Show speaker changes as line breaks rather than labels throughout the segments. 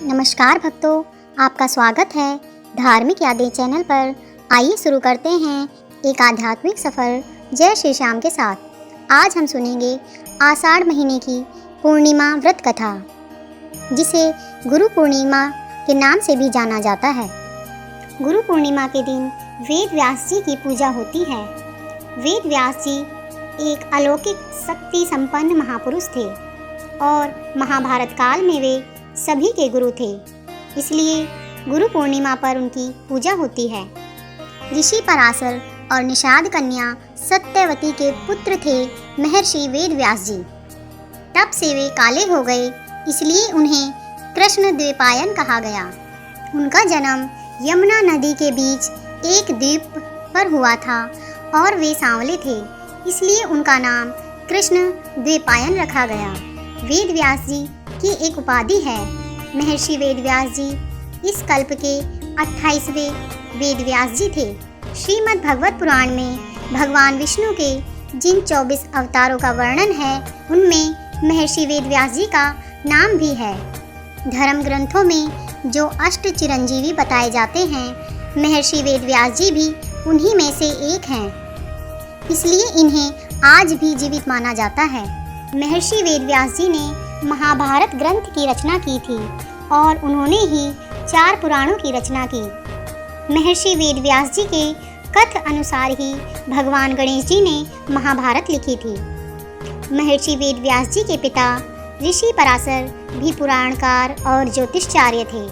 नमस्कार भक्तों, आपका स्वागत है धार्मिक यादें चैनल पर। आइए शुरू करते हैं एक आध्यात्मिक सफ़र जय श्री श्याम के साथ। आज हम सुनेंगे आषाढ़ महीने की पूर्णिमा व्रत कथा, जिसे गुरु पूर्णिमा के नाम से भी जाना जाता है। गुरु पूर्णिमा के दिन वेद व्यास जी की पूजा होती है। वेद व्यास जी एक अलौकिक शक्ति संपन्न महापुरुष थे और महाभारत काल में वे सभी के गुरु थे, इसलिए गुरु पूर्णिमा पर उनकी पूजा होती है। ऋषि पराशर और निषाद कन्या सत्यवती के पुत्र थे महर्षि वेद व्यास जी। तब से वे काले हो गए, इसलिए उन्हें कृष्ण द्वैपायन कहा गया। उनका जन्म यमुना नदी के बीच एक द्वीप पर हुआ था और वे सांवले थे, इसलिए उनका नाम कृष्ण द्वैपायन रखा गया। वेद व्यास जी की एक उपाधि है महर्षि वेद व्यास जी। इस कल्प के 28वें वेद व्यास जी थे। श्रीमद् भगवत पुराण में भगवान विष्णु के जिन 24 अवतारों का वर्णन है, उनमें महर्षि वेद व्यास जी का नाम भी है। धर्म ग्रंथों में जो अष्ट चिरंजीवी बताए जाते हैं, महर्षि वेद व्यास जी भी उन्हीं में से एक हैं, इसलिए इन्हें आज भी जीवित माना जाता है। महर्षि वेद व्यास जी ने महाभारत ग्रंथ की रचना की थी और उन्होंने ही 4 पुराणों की रचना की। महर्षि वेद व्यास जी के कथ अनुसार ही भगवान गणेश जी ने महाभारत लिखी थी। महर्षि वेद व्यास जी के पिता ऋषि पराशर भी पुराणकार और ज्योतिषाचार्य थे।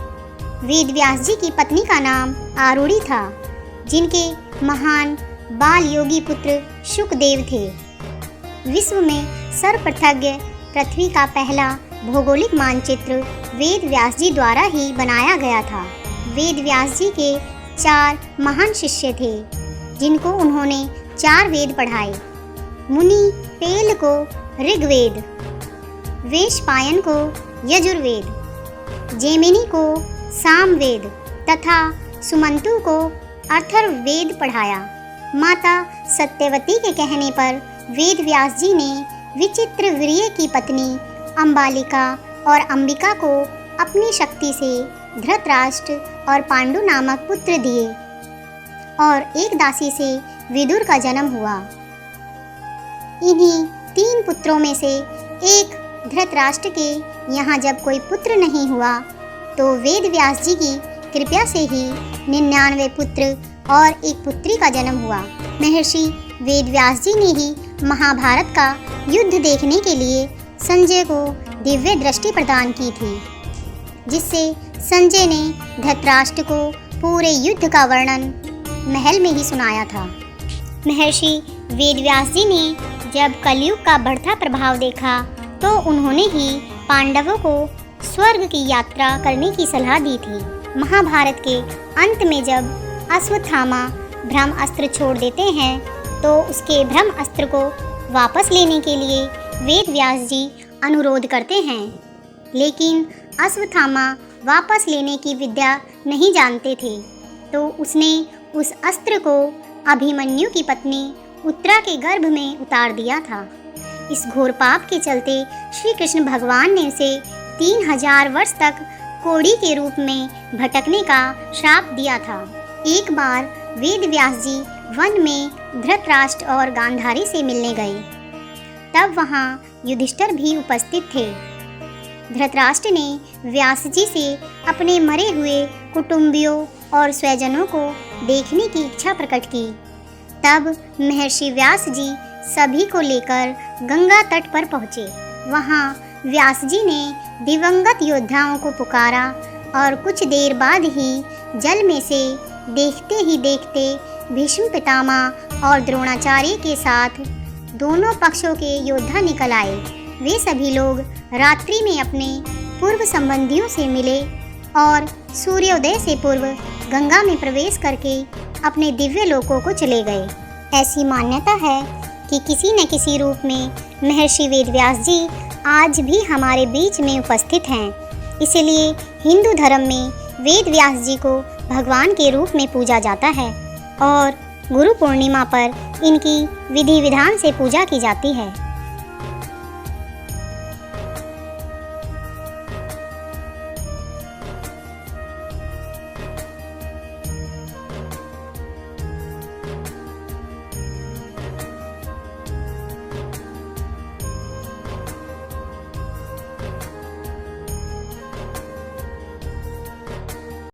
वेद व्यास जी की पत्नी का नाम आरूढ़ी था, जिनके महान बाल योगी पुत्र शुकदेव थे। विश्व में सर्वप्रथम पृथ्वी का पहला भौगोलिक मानचित्र वेद व्यास जी द्वारा ही बनाया गया था। वेद व्यास जी के 4 महान शिष्य थे, जिनको उन्होंने 4 वेद पढ़ाए। मुनि पेल को ऋग्वेद, वेशपायन को यजुर्वेद, जैमिनी को सामवेद तथा सुमंतु को अथर्ववेद पढ़ाया। माता सत्यवती के कहने पर वेद व्यास जी ने विचित्र वीर्य की पत्नी अंबालिका और अंबिका को अपनी शक्ति से धृतराष्ट्र और पांडु नामक पुत्र दिए और एक दासी से विदुर का जन्म हुआ। इन्हीं 3 पुत्रों में से एक धृतराष्ट्र के यहाँ जब कोई पुत्र नहीं हुआ, तो वेद व्यास जी की कृपा से ही 99 पुत्र और एक पुत्री का जन्म हुआ। महर्षि वेद व्यास जी ने ही महाभारत का युद्ध देखने के लिए संजय को दिव्य दृष्टि प्रदान की थी, जिससे संजय ने धृतराष्ट्र को पूरे युद्ध का वर्णन महल में ही सुनाया था। महर्षि वेद व्यास जी ने जब कलयुग का बढ़ता प्रभाव देखा, तो उन्होंने ही पांडवों को स्वर्ग की यात्रा करने की सलाह दी थी। महाभारत के अंत में जब अश्वत्थामा ब्रह्मास्त्र छोड़ देते हैं, तो उसके ब्रह्मास्त्र को वापस लेने के लिए वेद व्यास जी अनुरोध करते हैं, लेकिन अश्वत्थामा वापस लेने की विद्या नहीं जानते थे, तो उसने उस अस्त्र को अभिमन्यु की पत्नी उत्तरा के गर्भ में उतार दिया था। इस घोर पाप के चलते श्री कृष्ण भगवान ने उसे 3000 वर्ष तक कोड़ी के रूप में भटकने का श्राप दिया था। एक बार वेद व्यास जी वन में धृतराष्ट्र और गांधारी से मिलने गए, तब वहाँ युधिष्ठिर भी उपस्थित थे। धृतराष्ट्र ने व्यास जी से अपने मरे हुए कुटुंबियों और स्वजनों को देखने की इच्छा प्रकट की। तब महर्षि व्यास जी सभी को लेकर गंगा तट पर पहुँचे। वहाँ व्यास जी ने दिवंगत योद्धाओं को पुकारा और कुछ देर बाद ही जल में से देखते ही देखते भीष्म पितामह और द्रोणाचार्य के साथ दोनों पक्षों के योद्धा निकल आए। वे सभी लोग रात्रि में अपने पूर्व संबंधियों से मिले और सूर्योदय से पूर्व गंगा में प्रवेश करके अपने दिव्य लोकों को चले गए। ऐसी मान्यता है कि किसी न किसी रूप में महर्षि वेद व्यास जी आज भी हमारे बीच में उपस्थित हैं। इसलिए हिंदू धर्म में वेद व्यास जी को भगवान के रूप में पूजा जाता है और गुरु पूर्णिमा पर इनकी विधि विधान से पूजा की जाती है।